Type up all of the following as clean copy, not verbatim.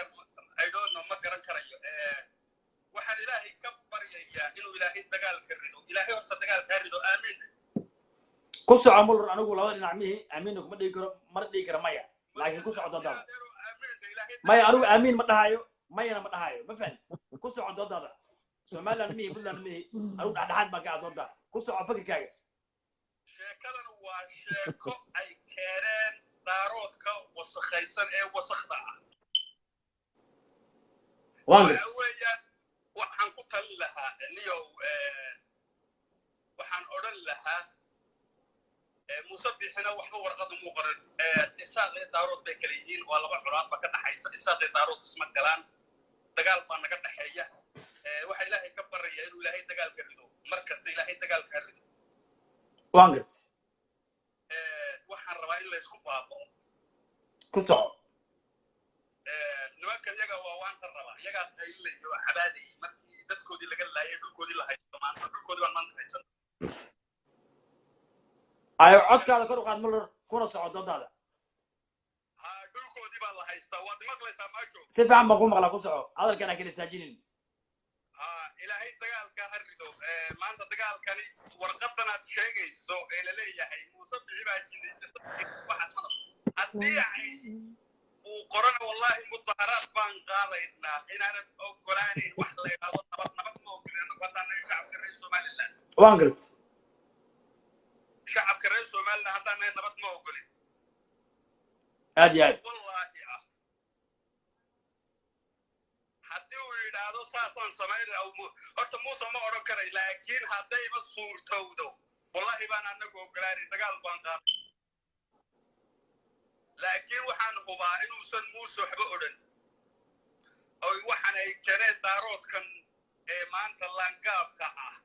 markan I don't know ma garan karayo waxaan ilaahay ka baryayaa inuu ilaahay dagaalka rido ilaahay horta dagaalka rido aamin ku soco mulur anigu labada dhinac mihi aamin kuma dhigi karo mar dhigi karo maya laakiin ku soco doodaada maya anigu aamin ma dhahayo mayana ma dhahayo ma fahant ku soco doodaada Somaliland mihi Puntland mihi anigu dhaxdhaxaad baan ka doodaa ku soco fikirkaaga sheekadan waa sheeko ay keeneen daaroodka wasakhaysan ee wasakhda ah weeyaan waxaan ku talin lahaa niyow waxaan odhan lahaa Muuse bixina waxba warqad ugu qoran isaaqay daarood bay kala yihiin waa laba xuraad ba ka dhaxaysa isaaqay daarood isma galaan dagaal baa naga dhaxeeya waxa ilaahay ka baraya inuu ilaahay dagaalka rido markasta ilaahay dagaalka rido waan gart waxaan rabaa in la isku baaqo ku soco nimanka iyaga waa waan ka rabaa iyaga taylay iyo cabaadey markii dadkoodii laga laayay dhulkoodii la haysto maanta dhulkoodii baan maanta haysan ayo codkaada kor u qaad mulur kuna soco doodaada ha dhulkoodii baa la haystaa waad maqlaysaa maajo si fiican baan ku maqlaa ku soco hadalkana kala istaajinin ha ilaahay dagaalka ha rido maanta dagaalkani warqadan aad sheegayso ee la leeyahay Muuse bixi baa jilaysa waxaad ma haddii ay uu qoran wallahi mudaharaad baan qaadaynaa inaan ogolaanin wax la yiraahdo nabad ma ogolaan wadana shacabka reer Somaliland waan gart shacabka reer Somaliland hadana nabad ma ogolin aad wallahi haddii uu yiraahdo saasan sameeyay horta Muuse ma oran karay laakiin hadday ma suurtowdo wallahi baan anagu ogolaanin dagaal baan qaaday laakiin waxaan hubaa inuusan Muuse waxba odhan oo waxaan ay keeneen daaroodkan ee maanta langaabka ah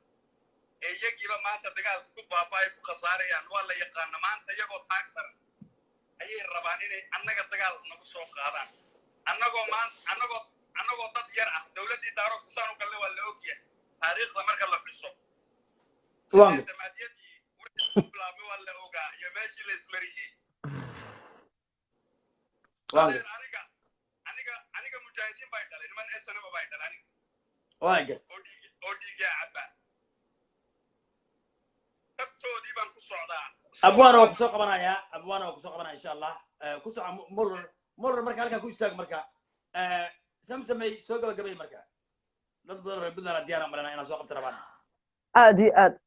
ee iyagiiba maanta dagaalka ku baabay ku khasaarayaan waa la yaqaan maanta iyagoo taagtar ayay rabaan inay annaga dagaal nagu soo qaadaan annagoo dad yar ah dawladii daaroodka saan u galay waa la ogyahay taariikhda marka la xuso maadiyadii bilaabay waa la ogaa iyo meeshii la ismariyay aniga mujaahidiin bay dhalay niman SNM bay dhalay waaga oo dhiiga cabba tabtoodii baan ku socdaa abwaan oo ku soo qabanaya insha Allah ku soo mulur marka halka ku istaag marka samsamay soo gabagabay marka dad badan oo Puntland diyaar marana inaan soo qabto rabaan aad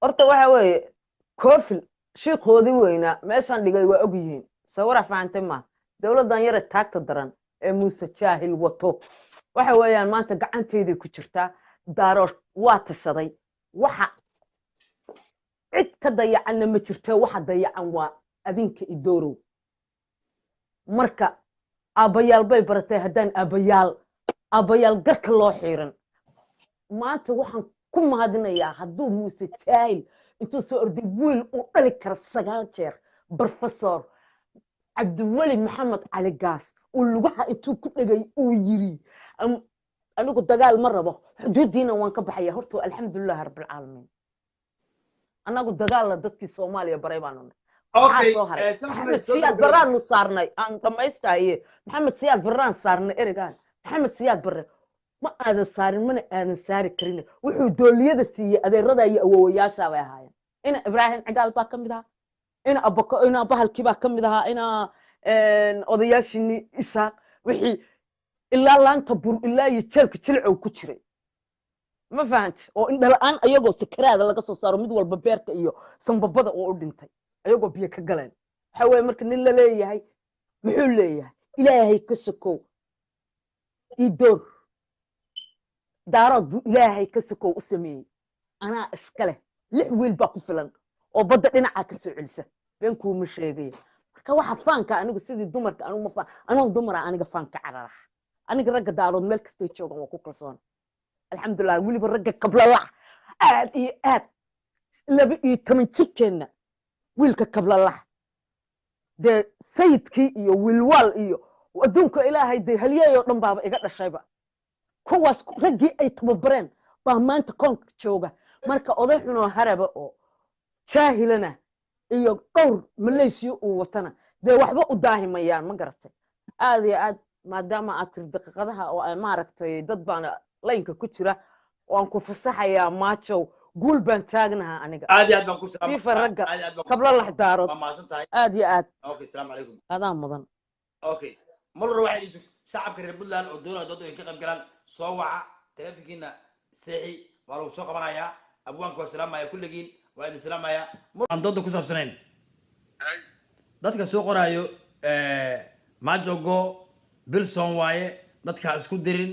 horta waxa weeye koofil sheekhoodii weyna meeshan dhigay waa og yihiin sawir faantay ma dawladan yar taagta daran ee Muuse jaahil wato waxa weeyaan maanta gacanteedii ku jirta daarood waa tashaday waxa cid ka dayacan ma jirto waxa dayacan waa adinka idoorow marka abayaal bay baratay haddaan abayaal garka loo xiiran maanta waxaan ku mahadinayaa hadduu Muuse jaahil intuu soo orday wiil uu dhali kara 9 jeer professor Abdulwali Maxamed Ali Gaas oo lugaha intuu ku dhagay uu yiri anigu dagaal ma rabo xuduudiina waan ka baxaya horta alxamdulillah rabbil caalamiin anagu dagaal la dadkii Soomaaliya baray baan Maxamed Siyaad Barraan nu saarnay aan dhamaystaayay Maxamed Siyaad Barraan saarnay erigaan Maxamed Siyaad Barre ma aadan saarin mana aadan saari karin wuxuu dooliyada siiyay adeerada iyo awoowayaasha bay ahaayeen ina Ibrahim Cigaal baa kamid ah ina bahalkii baa kamid ahaa ina odayaashini Isaaq wixii ilaa laanta bur ilaa iyo jeelka jilcow ku jiray ma fahant oo in dhalaan ayagoo sakaraada laga soo saaro mid walba beerka iyo sanbabada oo u dhintay ayagoo biyo ka galeen waxa weeye marka nin la leeyahay muxuu leeyahay ilaahay ka sokow idoor daarood buu ilaahay ka sokow u sameeyay anaa iskale 6 wiil baa ku filan oo badda dhinaca ka soo celisa been kuma sheegay marka waxa faanka anigu sidii dumarka anigu ma faan anigu dumar aniga faanka carara aniga ragga daarood meel kasta joogan waa ku kalsoon alxamdulillah waliba ragga kablala aad iyo aad 12 jikeena wiilka kablala de sayidkii iyo wiilwal iyo adduunka ilaahay de halyeeyo dhan baaba iga dhashayba kuwaas raggii ay tababareen baa maanta koonka jooga marka oday xunoo haraba oo jaahilana iyo dhowr Malaysia uu watana de waxba u daahimayaan ma garatay aad iyo aad maadaama aad tiri daqiiqadaha oo ay maaragtay dad baan laynka ku jira oo aan ku fasaxayaa maajow guul baan taagnahaa aniga aad iyo aad baan ku siifa ragga aad iyo aad baan kabla laxdaarood waa maasan tahay aad iyo aad okay assalaamu calaykum adaa mudan okay marra waxay isu shacabka reer Puntland oo doonaya dad ay ka qayb galaan soo waca telefonkiina seexi waa lagu soo qabanayaa abwaanku waa salaamaya kulligiin waa idin salaamaya aan dooda ku saabsanayn dadka soo qoraayo maajogo bilson waaye dadka isku dirin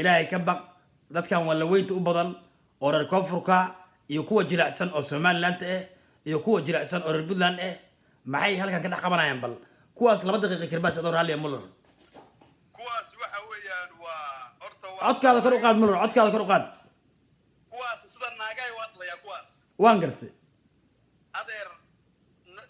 ilaahay ka baq dadkan waa la weynta u badan oo reer koonfurka iyo kuwa jilicsan oo Somaliland iyo kuwa jilicsan oo reer Puntland maxay halkan ka dhex qabanayaan bal kuwaas 2 daqiiqo kirbaas adoo raali Muller kuwaas waxa weeyaan waa horta codkaada kor u qaad Muller codkaada kor u qaad kuwaas sida naagay wadlaya kuwaas waan gartay adeer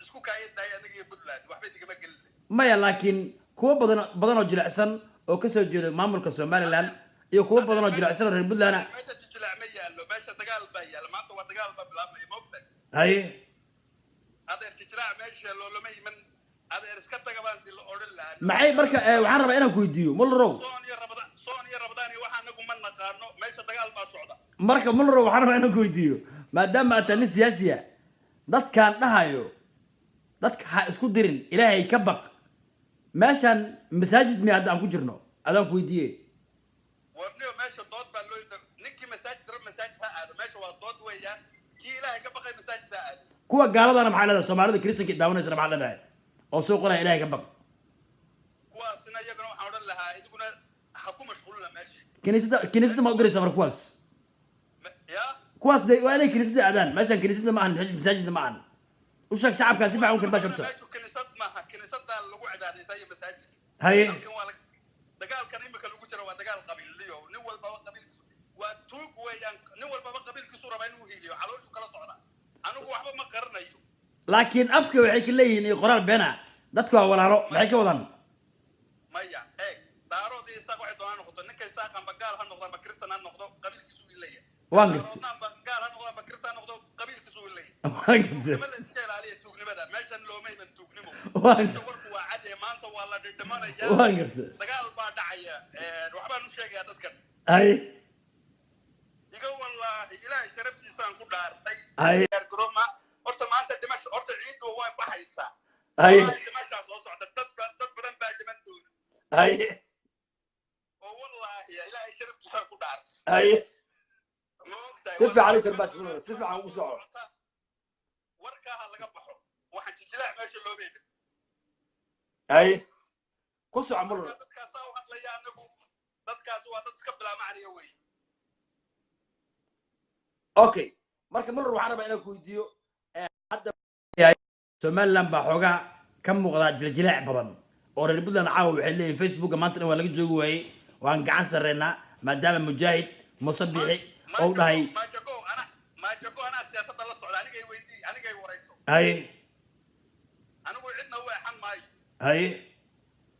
isku kaayay aniga iyo Puntland waxba digama gelin maya laakiin kuwa badan oo jilicsan oo ka soo jeedo maamulka Somaliland iyo kuwa badan oo jilicsan oo reer Puntland meesha jilaac ma yaalo meesha dagaal baa yaalo maanta waa dagaal baa bilaabmay moogtay haye adeer jilaac meesha loolama iman adeer iska taga baan dil oran lahaa maxay marka waxaan rabaa inaan ku weydiiyo Mullerow soon iyo rabadaan waxa anagu ma naqaano meesha dagaal baa socda marka Mullerow waxaan rabaa inaan ku weydiiyo maadaama aad tahay siyaasi dadkan dhahayo dadka ha isku dirin ilaahay ka baq meeshan masaajid mi hadda aan ku jirno adaan ku weydiiyay warniyo meesha dood baa loo yidhi ninkii masaajid ha aado meesha waa dood weeyaan kii ilaahay ka baqay masaajid ha aado kuwa gaaladana maxaa leedahay Soomaalida Kristanka daawanaysa maxaa leedahay oo soo qoraya ilaahay ka baq kuwaasina iyaguna waxaan odhan lahaa idiguna ha ku mashquulina meesha kiniisada ma u diraysa mar kuwaas ya kuwaas de waa inay kiniisada aadaan meeshan kiniisada ma ahan masaajidda ma ahan u sheeg shacabka si fiican u karbaa jirto meesha kiniisad maaha kiniisada lagu cibaadaysta iyo masaajid haye dagaalkan imika lagu jiro waa dagaal qabiiliyo nin walbaba qabiilkiisu waa tuug weeyaan nin walbaba qabiilkiisu raba inuu hiiliyo calooshu kala socda anigu waxba ma qaranayo laakiin afka waxay ka leeyihiin iyo qoraal beena dadku waa walaalo maxay ka wadaan maya daaroodii isaaq waxay doonaan noqoto ninka isaaq amba gaal ha noqdo amba kristan ha noqdo qabiilkiisu uu leeyahay waan gartay amba gaal ha noqdo amba kristan ha noqdo qabiilkiisu uu leeyahay waan gartay nimada iska ilaaliya tuugnimada meeshan looma iman tuugnimo waan warku waa cad maanta waa la dhidhimanaya waan gartay dagaal baa dhacaya waxbaan u sheegayaa dadkan haye iga wallaahi ilaahay sharaftiisaan ku dhaartay haye gargaroma horta maanta dhimasho horta ciidu way baxaysaa haye dhimashaa soo socda dad badan baa dhiman doona haye oo wallaahi ilaahay sharaftiisaan ku dhaartay haye moogtahay si fiican u karbaas Muller si fiican u soco warkaaha laga baxo waxaan jijilaac meesha loo beebin haye ku soco Muller dadkaasaa u hadlaya anagu dadkaas waa dad iska bilaamacnaya wey okay marka Muller waxaan rabaa inaan ku weydiiyo hadda Somaliland baa xoogaa ka muuqda jiljileec badan oo reer Puntland caawa waxay leeyihiin Facebook maanta dhan waa laga joogi waayay waan gacan sareynaa maadaama mujaahid musabixi oo dhahay maajago ana siyaasadda la socda anigay weydii anigay warayso haye anigu cidna u eexan maayo haye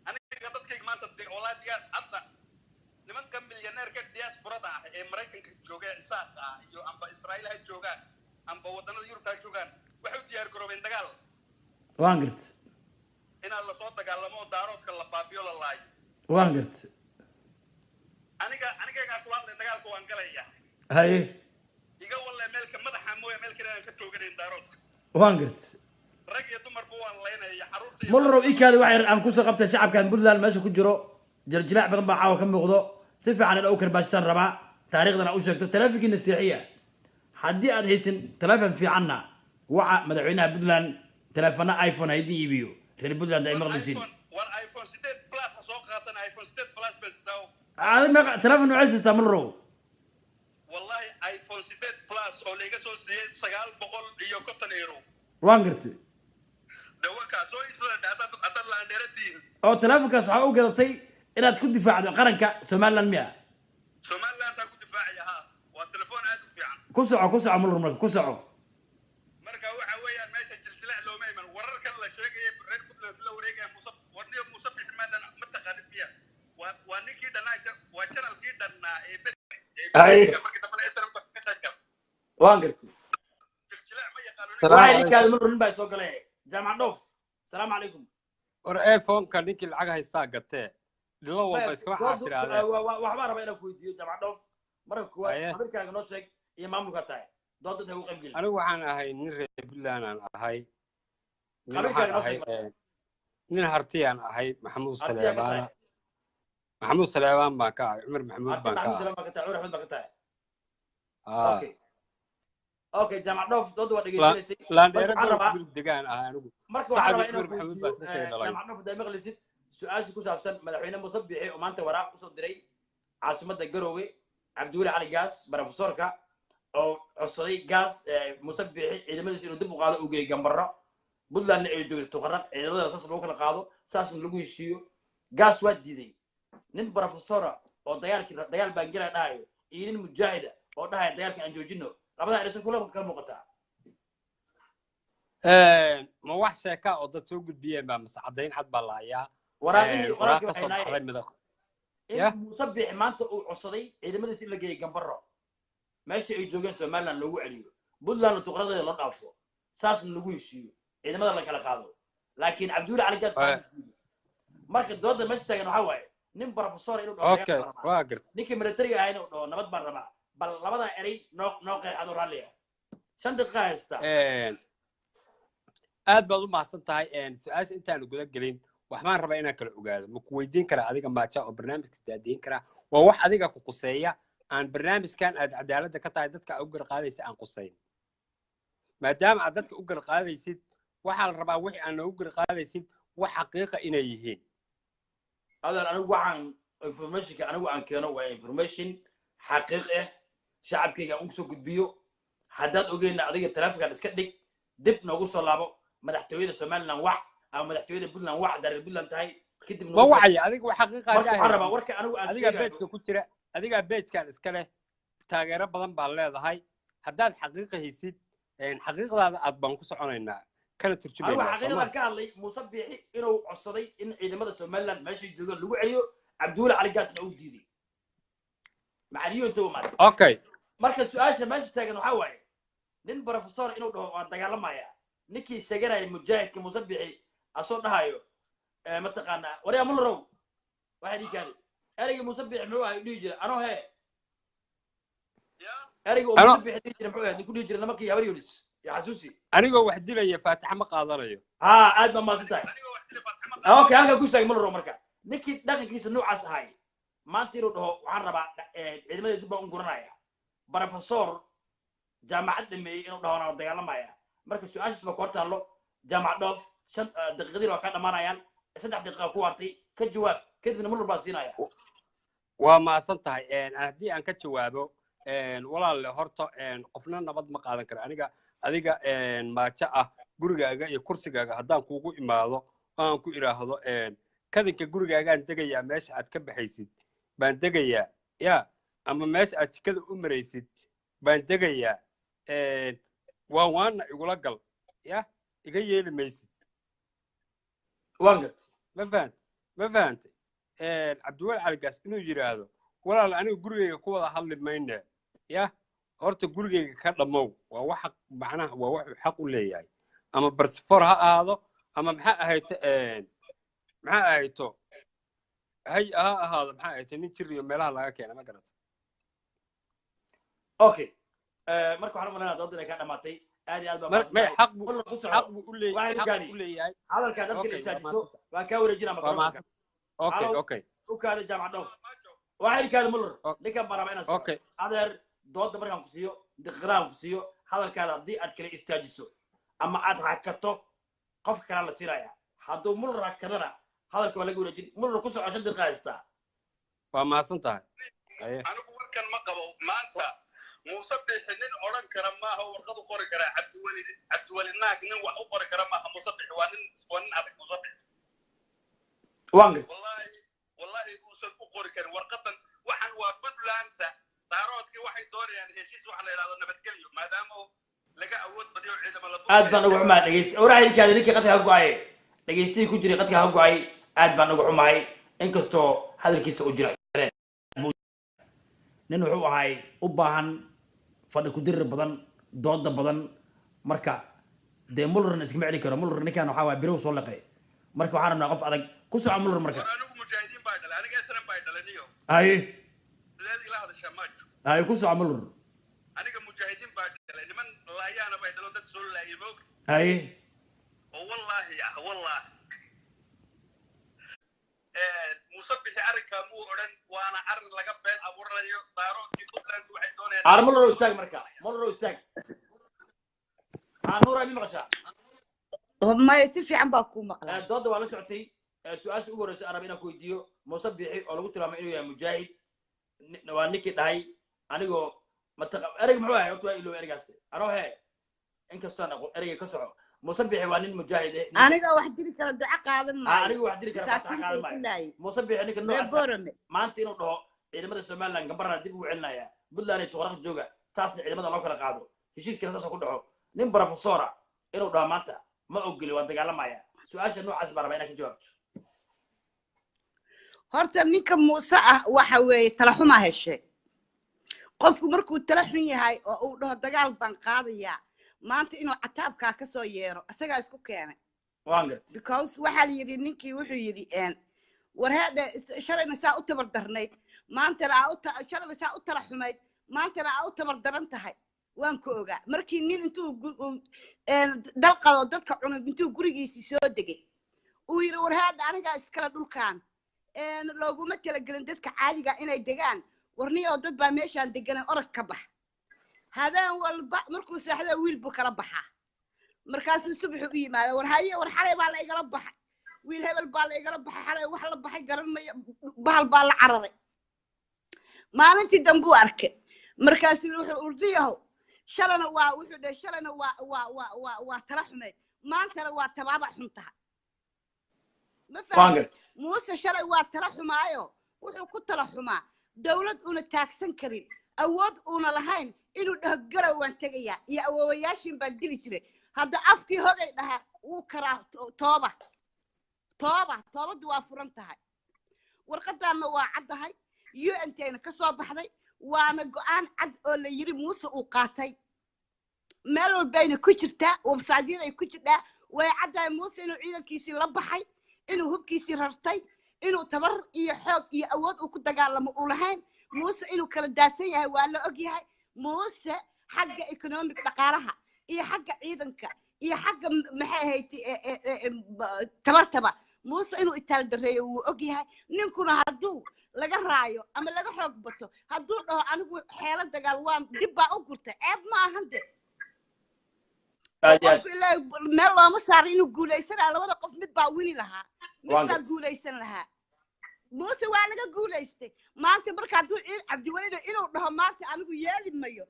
aniga dadkayga maanta walaa diyaar hadda nimanka milyaneerka diasporada ah ee Mareykanka jooga Isaaqa iyo amba Israa'iil ha joogaan amba wadannada Yurub ha joogaan waxay u diyaar garoobeen dagaal waan gartay inaan la soo dagaalamo oo daaroodka la baabiyo la laayo waan gartay aniga kula hadlay dagaalka waan galaya haye iga wallahi meelka madaxa mooya meelka inaan ka tooganayn daaroodka waan gartay rag iyo dumarba waan leynaya xaruurta Muller ikaada waxay aan ku soo qabtay shacabkan Puntland meesha ku jiro jiljileec badan baa caawa ka muuqdo si fiican in uu karbaashan rabaa taariikhdana u sheegto telefonkiina seexiya haddii aad haysan telefon fiicanna waxa madaxweynaha Puntland telefona iPhone haydii iibiyo reer Puntland ay maqlisiin war iPhone 8 Plus soo qaatan iPhone 8 Plus bes daaw aad telefon noocaas ta Muller wallahi iPhone 8 Plus oo laga soo siiyay 950 €. waan gartay dawaka soo iibsada dad la dheeratiin oo telefonkaas waxa uu gadatay inaad ku difaacdo qaranka Somaliland miya Somaliland ta ku difaacaya ha waa telefoon aad u fiican ku soco Muller marka ku soco marka waxa weeyaan meesha jiljileec loo meeyman wararkan la sheegay reer Puntland la wareegay warniyo musabix maadan ma taqaanid biya waa ninkii dhanaa waa channelkii dhanaa ee ay waan gartay jiljileec ma yaqaano waxay ikaada Muller baa soo galay jaamac dhoof السلام عليكم ايفون كان نيكي العقها يساق قتيه dhilo walba iskama dood caabtiraadeen waxbaa raba inaan ku weydiiyo jaamac dhoof marka kuwaad haye qabiilkaaga noo sheeg iyo maamulka tahay dood dad ha u qayb gelin anigu waxaan ahay nin reer Puntland aan ahay nin qabiilkaaga waxaan noo ahay sheeg marka nin hartiyaan ahay maxamuud artiyaa ka saleebaan tahay maxamuud saleebaan baan ka ahay cumar maxamuud arti baan ka maxamuud ahay salaam baa ka tahay cumar axmed baa ka tahay aa okay okay jaamac dhoof dood waa dhegeysanaysay marka laandheere waxaan rabaa gobolka degaan ahay anigu marka waxaan sacad rabaa cumar inaan ku maxamuud weydiiyo baa iska soo dhalay jaamac dhoof hadaa maqlisid su-aasha ku saabsan madaxweyne muuse biixi oo maanta waraaq usoo diray caasimadda garoowe cabdiweli cali gaas barofesorka oo codsaday gaas muuse biixi ciidamadiisa inuu dib u qaado uu geeyey gambaro puntlandna ay joogto tuqaraq ciidamadana saas lagu kala qaado saasna lagu heshiiyo gaas waa diiday nin barofesora oo dagaal baangela dhahayo iyo nin mujaahida oo dhahaya dagaalka aan joojino labadaa ereysan kula kala muuqataa ma wax sheeka oo dad soo gudbiyeen baa mase caddayn cad baa la hayaa waraaqii waraaq waxay ka soo naayeen baxday midaq in yah muuse biixi maanta uu codsaday ciidamadiisa in la geeyey gambaro meeshii ay joogeen somaliland loogu celiyo puntlandna tuqradeeda loo dhaafo saasna lagu heshiiyo ciidamada la kala qaado laakiin cabdiweli cali gaas baa diiday marka dooda meesha taagan waxaa waaye nin professor inuu dhaho okay waa gar ninkii militariga ahayna uu dhaho nabad baan rabaa bal labadaa erey noo qeexado raalliya 5 daqiiqa haysta aad baad u mahadsan tahay su-aasha intaanu guda gelin waxbaan rabaa inaan kala ogaado ma ku weydiin karaa adiga maaja oo barnaamijka daadiin karaa waa wax adiga ku quseeya aan barnaamijkan aad cadaaladda ka tahay dadka u garqaadaysa aan quseyn maadaama aad dadka u garqaadaysid waxaa la rabaa wixii aan noogu garqaadaysid wax xaqiiqa inay yihiin adan anigu waxaan informationka anigu aan keeno waa information xaqiiq ah shacabkayga aan ugu soo gudbiyo haddaad ogeyna adiga taleefankan iska dhig dib noogu soo laabo madaxtooyada somaliland wac ama madaxtooyada puntland wac dareer puntland tahay kadib ma wacaya adiga wax xaqiiqa marka waxaan rabaa warka anigu aan adiga beejka ku jira adiga beejkan iska leh taageero badan baa leedahay haddaad xaqiiqa haysid xaqiiqdaada aad baan ku soconaynaa kana turjumaynaa anigu xaqiiqadan ka hadlay muuse biixi inuu codsaday in ciidamada somaliland meeshay joogaan lagu celiyo cabdiweli cali gaasna uu diiday macaliyo inta u maartay okay marka su-aasha meesha taagan waxaa waaye nin professor inuu dhaho waan dagaalamaya ninkii sheeganaya mujaahidka muuse biixi asoo dhahayo mataqaanaa waryaa mulrow waxay dhihi kaadi ereyga muuse biixi muxuu ahay dhihi jira anoo hee ereyga oo muuse biixi dhihi jira muxuu ahay ninku dhihi jira nimankii habar yunis يا حسوسي anigoo wax dilaya faataxa ma qaadanayo aad ma maasantahay okay halka ku istaag mulro marka ninkii dhaqankiisa noocaas ahay maanta inuu dhaho waxaan rabaa ciidamada dib baan u guranaya professor jaamacad dhameeyey inuu dhaho waan dagaalamaya marka su-aashaas ma koor taallo jaamac dhoof 5 daqiiqadiina waa ka dhamaanayaan 3 daqiiqa ku hartay ka jawaab kadibna mulro baa siinaya waa maasan tahay haddii aan ka jawaabo walaalle horta qofna nabad ma qaadan karo adiga maajo ah gurigaaga iyo kursigaaga haddaan kuugu imaado aan ku idhaahdo kadinka gurigaagaan degayaa meesha aad ka baxaysid baan degayaa ya ama meesha aad jikada u maraysid baan degayaa waana igula gal ya iga yeeli maysid waan gartay ma fahantay cabdiweli cali gaas inuu yidhaahdo walaal aniga gurigayga ku wada hadli mayne ya horta gurigayga ka dhammow waa wax macnaha waa wax xaq u leeyahay ama barsifor ha ahaado ama maxaa ahayto hay ha ahaado maxaa ahayto nin jir iyo meelaha laga keena ma garata okay marka waxaan umaleynaa doodda inay ka dhamaatay aad iyo aad baa xaq buu u leeyahay hadalkaa dadka la istaajiso waan kaa wareejinaa makrofonka okay u kaada jaamac dhoof waxay kaada muller ninkan baan rabaa inaan soo adeer dooda markaan ku siiyo daqiiqadahan ku siiyo hadalkaada haddii aad kala istaajiso ama aad hakato qof kale la siinaya hadduu muller hakadana hadalka waa laga wareejin muller ku soco 5 daqiiqa haystaa waa maasan tahay anigu warkan ma qabo maanta muuse biixi nin odhan kara maaha warqad u qori karaa cabdiweli naag nin wax u qori kara maaha muuse biixi waa nin adag muuse biixi waan gartay wallahi uusan u qori karin warqadan waxaan waa puntlandta daaroodkii waxay doonayaan heshiis waxa la yidhahdo nabadgelyo maadaama laga awood badiyo ciidamo la aad baan ugu xumahay dhegeysta oraha ilkaada ninkii qadka ha go'aye dhegeystihii ku jiray qadka ha go'ay aad baan ugu xumahay inkastoo hadalkiisa u jira nin wuxuu ahay u baahan fadhi ku dirir badan dooda badan marka dee mullerna iskama celin karo muller ninkan waxaa waaya birow soo laqay marka waxaan rabnaa qof adag ku soco muller marka anigu mujaahidiin baa dhalay aniga asna bay dhalaniyo هاي sideed ila hadashaa maajo هاي كوسو عملور aniga mujaahidiin baa dhalay niman laayaana bay dhalo dad soo laayay moog هاي oo wallahi musabix arrinka muu odhan waana arrin laga been abuuranayo daaroodkii puntland waxay doonayaan عملور استاج مركا ملور استاج نورا مين مقشع ما يصير عم باكو مقلع doodda waa la socotay su-aasha ugu horreysay arab inaan ku weydiiyo musabixi oo lagu tilmaamay inuu yahay mujaahid waa ninkii dhahay anigoo ereyg muxuu ahay horta waa iloow ereygaas anoo hee inkastoon ereyga ka soco musabixi waa nin mujaahid aniga wax diri kara duca qaadan maayo aniga wax diri kara fatax qaadan maayo musabixi ninka noocaas maanta inuu dhaho ciidamada somaliland gambarna dib ugu celinaya puntland iyo tuqraq jooga saasna ciidamada loo kala qaado heshiiskana saasoo ku dhaco nin professora inuu dhaho maanta ma ogeli waa dagaalamaya su-aasha noocaas baa rabaa inaad ka jawaabto horta ninka muuse ah waxa weeye tala xumaa heshay qofku markuu tala xun yahay oo uu dhaho dagaal baan qaadayaa maanta inuu cataabkaa ka soo yeero isagaa isku keenay because waxaa la yidhi ninkii wuxuu yidhi warheedhe shalayna saa u tabar darnayd maantana shalayna saa u tala xumayd maantana aa u tabar daran tahay waan ku ogaa markii nin intuu dalqado dadka cunug intuu gurigiisii soo degay uu yidhi warheedhe anigaa iskale dhulkaan looguma talagelin dadka caadiga inay degaan warniyoo dad baa meeshaan deganay orag ka bax habeen walba markuu seexda wiil buu kala baxaa markaasuu subaxu u yimaada war haye war xalay baa la igala baxay wiil hebel baa la igala baxay xalay wax la baxay garan mayo bahal baa la cararay maalintii dambuu arkay markaasuu wuxuu urdiyahow shalana waa wuxuu dhahay shalana waa tala xumeed maantana waa tabaaba xun tahay ma fahamtid muuse shalay waa tala xumaayo wuxuu ku tala xumaa dawlad una taagsan karin awood una lahayn inuu dhaho garow waan tegayaa iyo awoowayaashin baan dili jiray hadda afkii hogay dhahaa wuu karaa toobadu waa furan tahay warqadaanna waa caddahay un-tayna ka soo baxday waana go-aan cad oo la yiri muuse uu qaatay meel walbayna ku jirtaa websaadyada ay ku jirtaa way caddahay muuse inuu ciidankiisii la baxay inuu hubkiisii rartay inuu tabar iyo xoog iyo awood uu ku dagaalamo u lahayn muuse inuu kala daadsan yahay waa la og yahay muuse xagga economic dhaqaalaha iyo xagga ciidanka iyo xagga maxay ahayd tabartaba muuse inuu itaal dareeyo wuu og yahay ninkuna hadduu laga raayo ama laga xoog bato hadduu dhaho anigu xeelo dagaal waan dib baa u gurtay ceeb ma ahan de meel looma saaray inuu guulaysanaa labada qof mid baa wili lahaa mid baa guulaysan lahaa muuse waa laga guulaystay maanta marka hadduu cabdiwelina inuu dhaho maanta anigu yeeli mayo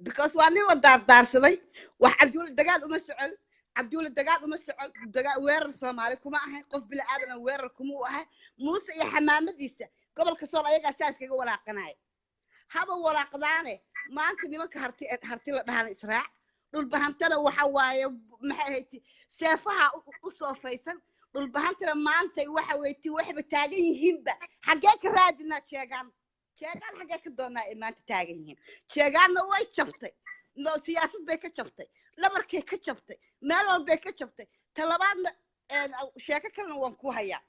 because waa nin la daardaarsaday wax cabdiweli dagaal uma socon cabdiweli dagaal uma socon weerar soomaali kuma ahayn qof bila aadan weerar kuma u ahayn muuse iyo xamaamadiisa gobolka sool ayagaa saas kaga walaaqanaya haba walaaqdaane maanta nimanka harti la dhahana israac dhulbahantana waxa waaye maxay ahayd seefaha u soofaysan dhulbahantana maanta waxa weyti waxba taagan yihiinba xaggee ka raadinaa sheegaan xaggee ka doonaa ay maanta taagan yihiin sheegaanna way jabtay siyaasad bay ka jabtay labarkay ka jabtay meel walbay ka jabtay talabaadna sheeko kalena waan ku hayaa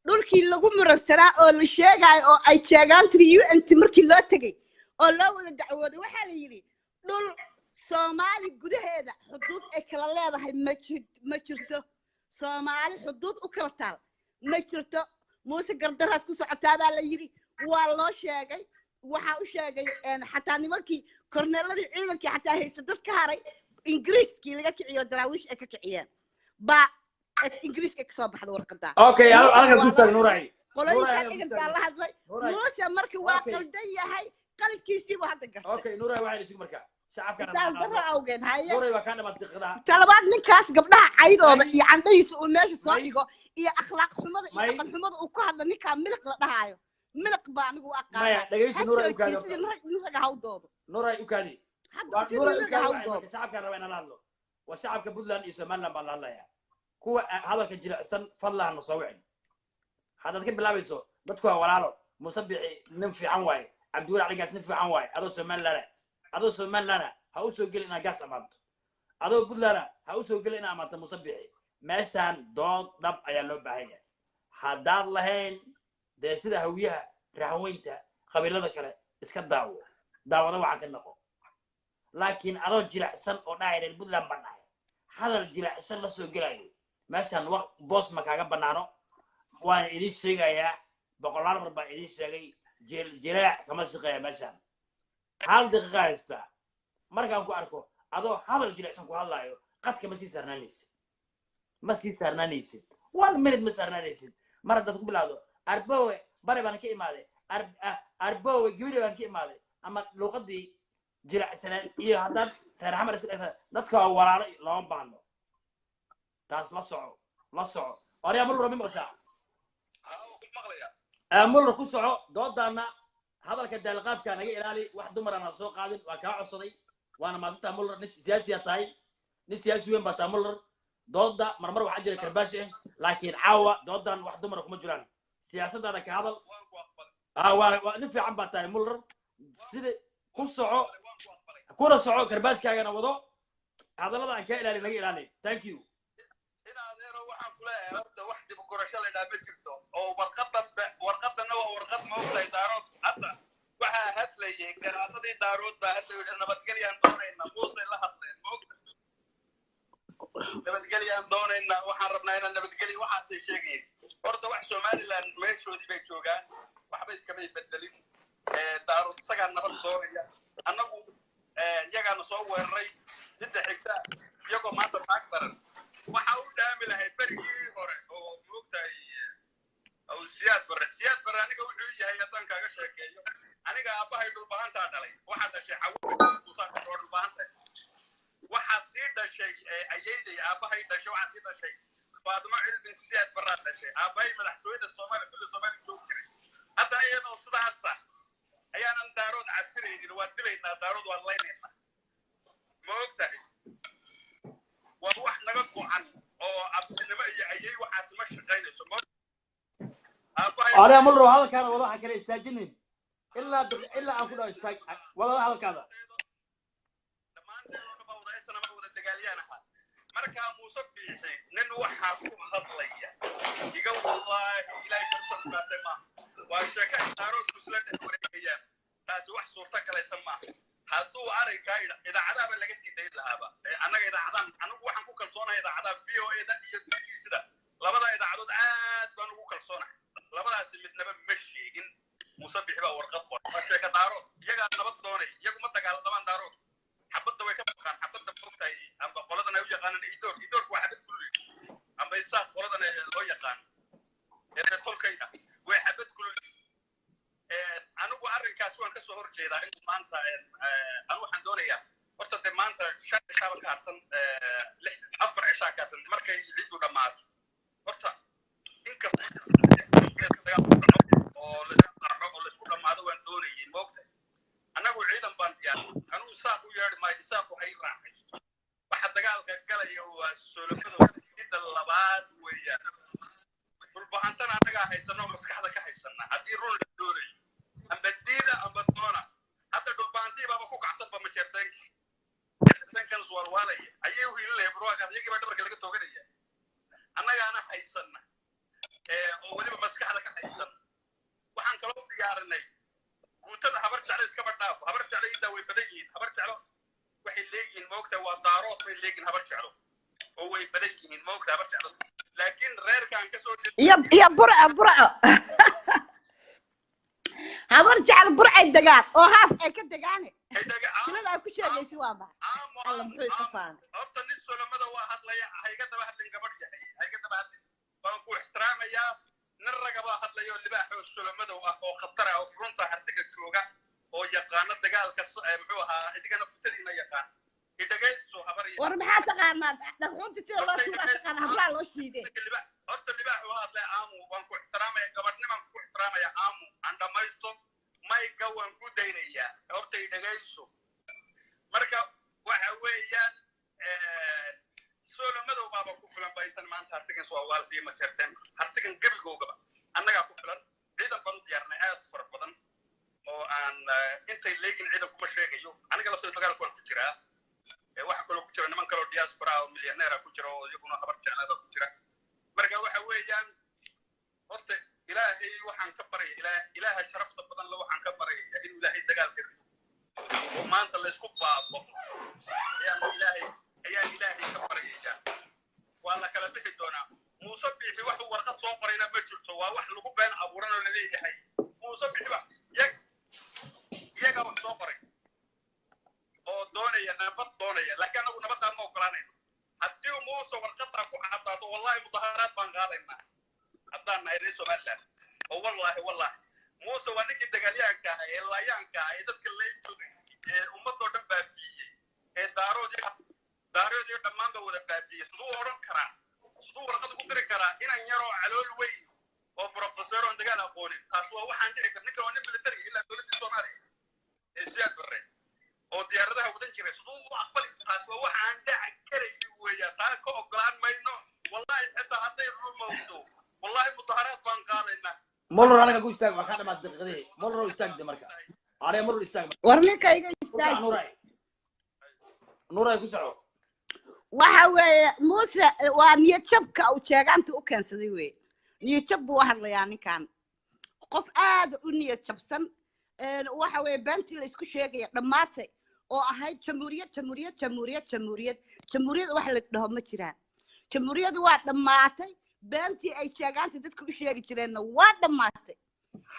dhulkii lagu muragsanaa oo la sheegaayo oo ay sheegaan tiri un markii loo tegay oo loo wada dacwooday waxaa la yidhi dhul soomaali gudaheeda xuduud ay kala leedahay ma jirto soomaali xuduud u kala taal ma jirto muuse gardaraas ku socotaa baa la yidhi waa loo sheegay waxaa u sheegay xataa nimankii korneeladii ciidankii xataa haysa dad ka haray ingiriiskii laga kiciyo daraawiish ay ka kiciyeen baa ingiriiska ka soo baxda warqadaa okay halkan ku taag nuuray qolooyinka ciidanka la hadlay muuse marka waa qaldan yahay qalabkiisiibu hadda gartay okay nuuray waxay isku markaa talabaad ninkaas gabdhaha caydooda iyo candhadiisa uu meesha soo dhigo iyo akhlaaq xumada iyo dhaqan xumada uu ku hadla ninkaa miliq la dhahaayo miliq baa anigu u aqaanaraga hawdoodo nuuray ukaadi shacabkaan raba inaan la hadlo waa shacabka puntland iyo somaliland baan la hadlayaa kuwa hadalka jilicsan fadlaha na soo wicin haddaad ka bilaabayso dadku waa walaalo musabixi nin fiican waaye cabdiweli caligaas nin fiican waaye adoo somaliland ha u soo geli inaad gaas amaanto adoo puntland ha u soo geli inaad amaanto musabixi meeshaan dood dhab ayaa loo baahan yahay haddaad lahayn dee sida hawiyaha rahaweynta qabiilada kale iska daawada waxaa ka noqo laakiin adoo jilicsan oo dhahay reer puntland baan dhahay hadal jilicsan la soo gelayo meeshan boos ma kaaga bannaano waana idin sheegayaa boqolaal mar baa idin sheegay jilaac kama shaqeeya meeshan hal daqiiqa haystaa markaan ku arko adoo hadal jilicsan ku hadlaayo qadka ma sii saarnaanaysid 1 minute ma saarnaanaysid mar haddaad ku bilaawdo arbowe bari baan ka imaaday arbowe gibiri baan ka imaaday ama luuqadii jilicsanaan iyo haddaad reer xamar iska dhigta dadka walaalo looma baahno taas la soco oryaa mulro mi maqashaa mulro ku soco doodaana hadalka daalqaabka naga ilaali wax dumar aan soo qaadin waa kaa codsaday waana maasanta mulro nin siyaasiya tahay nin siyaasi weyn baa taa mulro dooda marmar waxaa jira karbaash laakiin caawa doodan wax dumar kuma jiraan siyaasaddaada ka hadal waa nin fiican baa tahay mulro sida ku soco kuna soco karbaashkaagana wado hadallada aan kaa ilaali naga ilaali thank you waxaan ku leeyahay horta wax dib u gurasho la dhaama jirto oo warqadana waa warqad ma ogtahay daarood hadda waxaa hadlayay garaadadii daarood baa hadda yidhi nabadgelyaan doonayna muuse la hadleen ma ogtahay nabadgelyaan doonayna waxaan rabnaa inaan nabadgelyo waxaasay sheegayeen horta wax somaliland meeshoodii bay joogaan waxba iskamay bedelin daarood isagaa nabad doonaya annagu iyagaana soo weeraray midda xigta iyagoo maanta taag daran waxa u dhaami lahayd berigii hore oo moogtahay aw siyaad bare aniga wuxuu yahay haddaan kaaga sheekeeyo aniga aabbahay dhulbahantaa dhalay waxaa dhashay cawuusaaka oo dhulbahanta waxaa sii dhashay ayayday aabbahay dhashay waxaa sii dhashay faadimo cilmi siyaad baraa dhashay aabbahay madaxtooyada soomaaliya kulli soomaaliya joog jiray haddana iyadoo sidaasa ayaanan daarood casiraynin waan dilaynaa daarood waan laynaynaa ma ogtahay waa wax naga go'an oo abtinimo iyo ayay waxaas ma shaqaynayso أنا أمر هذا كان وضعها كلا يستاجنين إلا أن كنا يستاج وضع هذا كذا. مركا موسى ننوحها هضلية يقول والله إلى شمس الفاتمة والشكاية تاروت مسلمة الورية تاس وح صورتك لا يسمع هدو أريكا إذا عذاب اللي قصي دير لهابا أنا إذا عذاب أنا وحن كوكل صونا إذا عذاب فيه إذا يدري سدا لبدا إذا عدد عاد بأنا كوكل صونا لبدا سميت نبى مشي إن مصبح بقى ورقة والشكاية تاروت يجا نبض دوني يجوا متى قال طبعا تاروت حبض ويكبخان حبض بروتاي أم بقولنا نيجي قانا إيدور واحد كله أم بيساق قولنا نيجي قانا إذا تقول كيدا واحد كله أنا وأرن كاسوان كسر جيدا إنت ما أنت أنا وحن دونيا وقت ما أنت شاب كارسن أفر عشاء كارسن مركي يجيبوا دمار وقت إنك أو لسه دمار وين دوني وقت أنا أقول عيدا بانديان أنا وساقو يارد ما يساقو هاي راحش واحد دقال قال يو سولفدو جدا اللباد ويا والبحانتنا أنا هيسنو مسكحة كهيسنا هدي رول الدوري أم بديدة أم بدونا حتى البحانتي بابا كوك عصب بمجردنك كان سوال والي أيه اللي يبروها كان يجي بعد بركة لقيت توقيتي أنا هيسنا ولي بمسكحة كهيسنا وحن كلام ديارني وتدا habarta calays ka badhaaf habarta calayda way badan yihiin habarta calo waxay leeyihiin moogta waa daarood way leeyihiin habarta calo oo way badan yihiin moogta habarta calo laakiin reerkan ka soo يا برعة habar jecel burcay degaan oo haaf ay ka degaane silada ay ku sheegaysi waa ma alla muxuu iska faanay horta nin solamada waa hadlaya hayga daba hadlin gabadh yahay hayga daba hadlin waan ku ixtiraamayaa nin ragaba hadlayo libaaxo solamada oo khatar ah oo fronta hartiga jooga oo yaqaan dagaalka muxuu ahaa idigana futadiina yaqaan idagayso habar iyo war maxaa taqaanaa dhaqunta sida loo suura taqaan habraa loo shiiday horta libaaxo hadlay aamu waan ku ixtiraamayaa gabadhniman ku ixtiraamayaa aamu aan dhamaysto mayga waan ku daynayaa horta idagayso marka waxa weeyaan solamada baaba ku filan baytan maanta hartigan soo waalsiyo ma jirteen hartigan gabigoogaba annaga ku filan ciidan baan diyaarnay aad far badan oo aan intay leegin ciidan kuma sheegayo aniga la soo dagaalku waan ku jiraa waxa kale ku jira niman kale oo diaspora oo milyaneer ku jira oo iyaguna habar jeclaada ku jira marka waxa weeyaan soo qorayna ma jirto waa wax lagu been abuuran oo la leeyahay muuse bixiba iyaga wax soo qoray oo doonaya nabad doonaya laakiin anagu nabadaan ma ogolaanayno haddii muuse warqadaa ku cadaato wallahi mudaharaad baan qaadaynaa haddaan nahay reer somaliland oo wallahi muuse waa ninkii dagaalyahanka ah ee laayaanka ah ee dadka leeytogay ee ummadoo dhan baabiiyey ee daaroodii dhammaanba wada baabiyey siduu odhan karaa siduu warqad ku diri karaa inan yaroo calool weyn oo professor oo dagaal aqoonin taas waa waxaan dhici kar ninka waa nin military ilaa dowladda Soomaaliya ee siyaad barre oo diyaaradaha wadan jiray siduu u aqbali taas waa waxaan dhaci karay weeyaa taa ka ogolaan mayno wallahi xitaa hadday rumowdo wallahi mudaharaad baan qaadaynaa مولر أنا كقول استاج ما كان ما تدقيه مولر استاج ده مركز عليه مولر استاج warninka iga istaag نوراي كوسعو waxa weeye muuse waa niyad jabka uu sheeganta u keensaday weeye niyad jab buu hadlayaa ninkan qof aad u niyad jabsan waxa weeye beentii la isku sheegaya dhammaatay oo ahayd jamhuuriyad wax la dhaho ma jiraan jamhuuriyadu waa dhammaatay beentii ay sheegaanta dadku u sheegi jireenna waa dhammaatay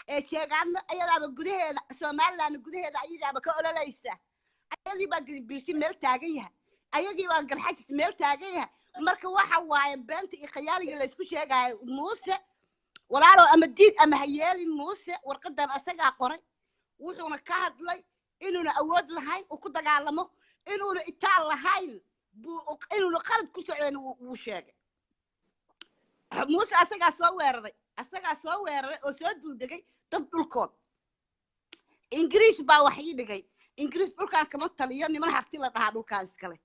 ee sheegaana ayadaaba gudaheeda Soomaaliland gudaheeda ayadaaba ka ololaysa ayadii baa gilbiisi meel taagan yahay ayagii baa garxajis meel taagan yahay marka waxa waaye beenta iyo khiyaaliga la isku sheegayo muuse walaalo ama diid ama hayeelin muuse warqadan asaga qoray wuxuuna ka hadlay inuuna awood lahayn oo ku dagaalamo inuuna itaal lahayn inuuna qalad ku socdeen uu sheegay muuse asaga soo weeraray oo soo duldegay dad dhulkood ingiriis baa wax ii dhigay ingiriis dhulkaan kama taliyo niman harti la dhahaa dhulkaan iskale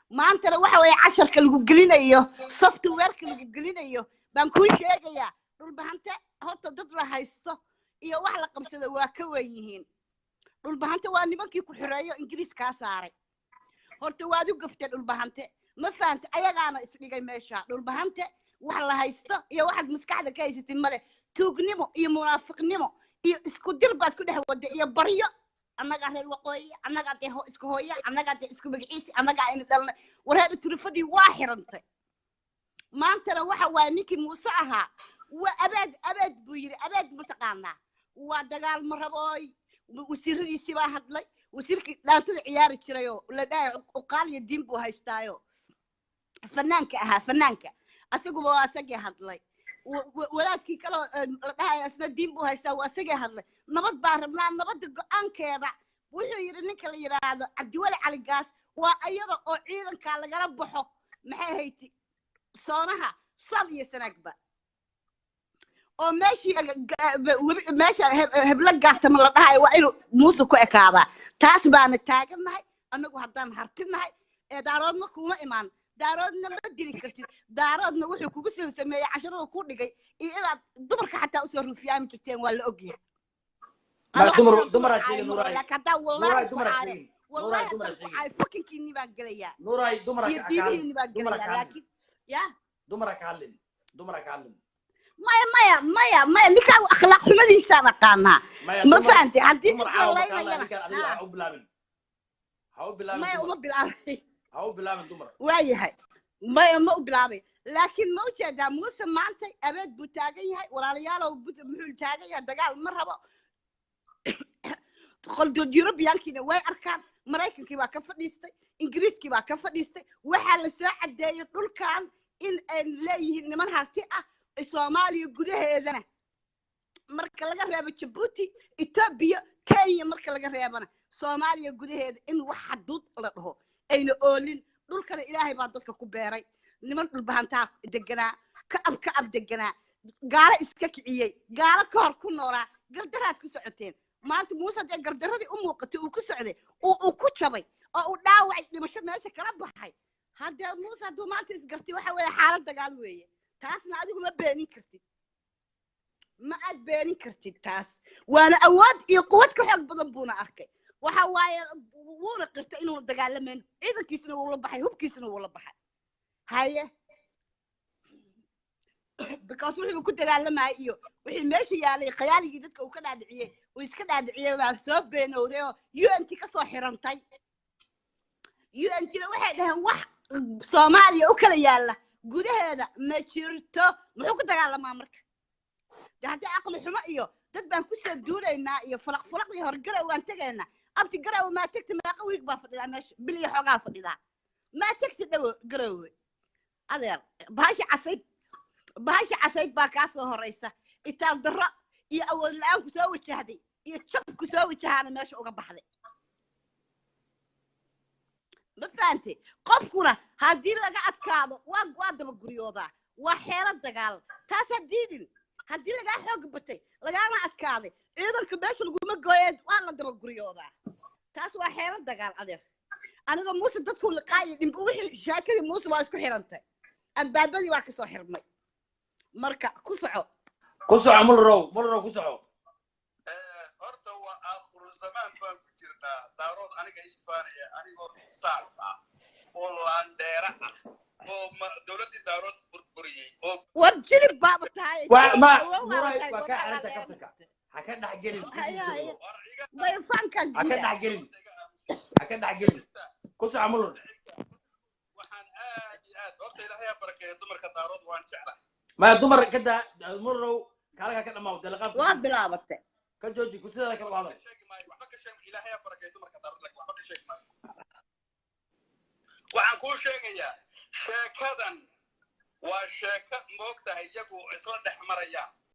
maantana waxa weeye casharka lagu gelinayo softwareka lagu gelinayo baan kuu sheegayaa dhulbahante horta dad la haysto iyo wax la qabsada waa ka weyn yihiin dhulbahante waa nimankii ku xireeyo ingiriis kaa saaray horta waad u gaftay dhulbahante ma fahamta ayagaana isdhigay meesha dhulbahante wax la haysto iyo waxaad maskaxda ka haysatid male tuugnimo iyo munaafiqnimo iyo isku dir baad ku dhex wada iyo baryo annaga reer waqooyi annaga isku hooya annaga isku magaciisi annaga in dhalna wareer turfadii waa xirantay maantana waxa waa ninkii muuse ahaa waa abaad buu yiri abaad mutaqaana waa dagaal marabooy wasiiradiisii baa hadlay wasiirkii dhaantada ciyaari jiray oo la dhaay uqaaliya diin buu haystaayo fanaanka asaguba waa asagii hadlay walaadkii kale la dhahay asna diin buu haystaa waa asagii hadlay nabad baa rabnaa nabadda go'aankeeda wuxuu yiri ninka la yiraahdo Cabdiwali Cali Gaas waa ayada oo ciidanka lagala baxo maxay hayti soonaha sal iyo sanagba oo meesha hebla gaartama la dhahay waa inuu muuse ku ekaadaa taas baana taaganahay anagu haddaan hartinahay ee daaroodna kuma imaan daaroodna ma dili kartid daaroodna wuxuu kugu soo sameeyay casharada ku dhigay iyo inaad dumarka xataa usoo rufiyaami jirteen waa la ogyahay dumar ashii nuuray والله fucking كيني باقليا نوراي دمرك يديني باقليا لكن يا دمرك علم ما نكا اخلاق حمدي سنه قانا ما فهمتي عندي والله هاو بلابن دمر وايهاي ما بلابي لكن موجه موسى معنتي ابد بو تاغن yahay walaalyaal muxuu taagan yahay dagaal ma rabo qoldood European-kiina way arkaan Mareykankii baa ka fadhiistay Ingiriiskii baa ka fadhiistay waxa la soo cadeeyay dhulkan in ay leeyihiin niman harti ah Soomaaliya gudaheedana marka laga reebo Djibouti Ethiopia Kenya marka laga reebana Soomaaliya gudaheeda in wax xadud la dhaho ayna oolin dhulkana Ilaahay baa dadka ku beeray niman dhulbahantaa deganaa ka ab deganaa gaala iska kiciyay gaala ka hor ku noolaa gardaraad ku socoteen maanta Muuse de gardaradii u muuqatay uu ku socday oo ku jabay oo uu dhaawacay dhimasho meesha kala baxay hadda Muuse haduu maanta isgartay waxa weeye xaalad dagaal weeye taasna adigu ma beenin kartid taas waana awood iyo quwad ka xoog badan buuna arkay waxa waaye wuuna qirtay inuu dagaalameen ciidankiisuna uu la baxay hubkiisuna uu la baxay haye because wuxuu ku dagaalamay iyo wixii meesha yaalay khayaaligii dadka uu ka dhaadhiciyay oo iska dhaadhiciyay waa soo beenowday oo UNT ka soo xirantay UNT waxay dhahan wax Soomaaliya u kala yaala gudaheeda ma jirto muxuu ku dagaalamaa marka de haddii aqli xumo iyo dad baan kusoo duulaynaa iyo falaqfalaqdii horgarow waan tegaynaa abti garow maa tegti meeqa wiig baa fadhidaa meesha bil iyo xoogaa fadhidaa maa tegti dhowo garowe adeer bahasha casayd baa kaa soo horaysa itaal darro iyo awood la-aan ku soo wajahday iyo jab ku soo wajahaana meesha uga baxday ma fahantay qofkuna haddii laga adkaado waa daba guryoodaa waa xeelo dagaal taas ha diidin haddii lagaa xoog batay lagaana adkaaday ciidanka meesha laguma gooyeen waa la daba guryoodaa taas waa xeelo dagaal adeer aniga muuse dadku liqaayo dhimba wixii shaakadii muuse waa isku xirantay albaabadii waa kasoo xirmay marka ku soco mulrow ku soco horta waa aakhiru zamaan baan ku jirnaa daarood aniga ifaanaya anigoo isaaq ah oo laandheera ah oo dowladdii daarood burburiyey oo war jilib baaba tahay waa ka arrinta kabtanka ha ka dhexgelin bayfankan ha ka dhexgelin ku soco mulrow waxaan aad iyo aad horta ilaahay barakeeyo dumarka daarood waan jeclahay ما دمر كده مروا كارك كده ما ودي لقب waa bilaabatay كجوجي كسيدا كده هذا waxba ka sheeg ilaahay barakeeyo dumarka daarood laakiin waxba ka sheeg maayo waxaan kuu sheegayaa sheekadan waa sheeko moogtahay iyagu isla dhex marayaan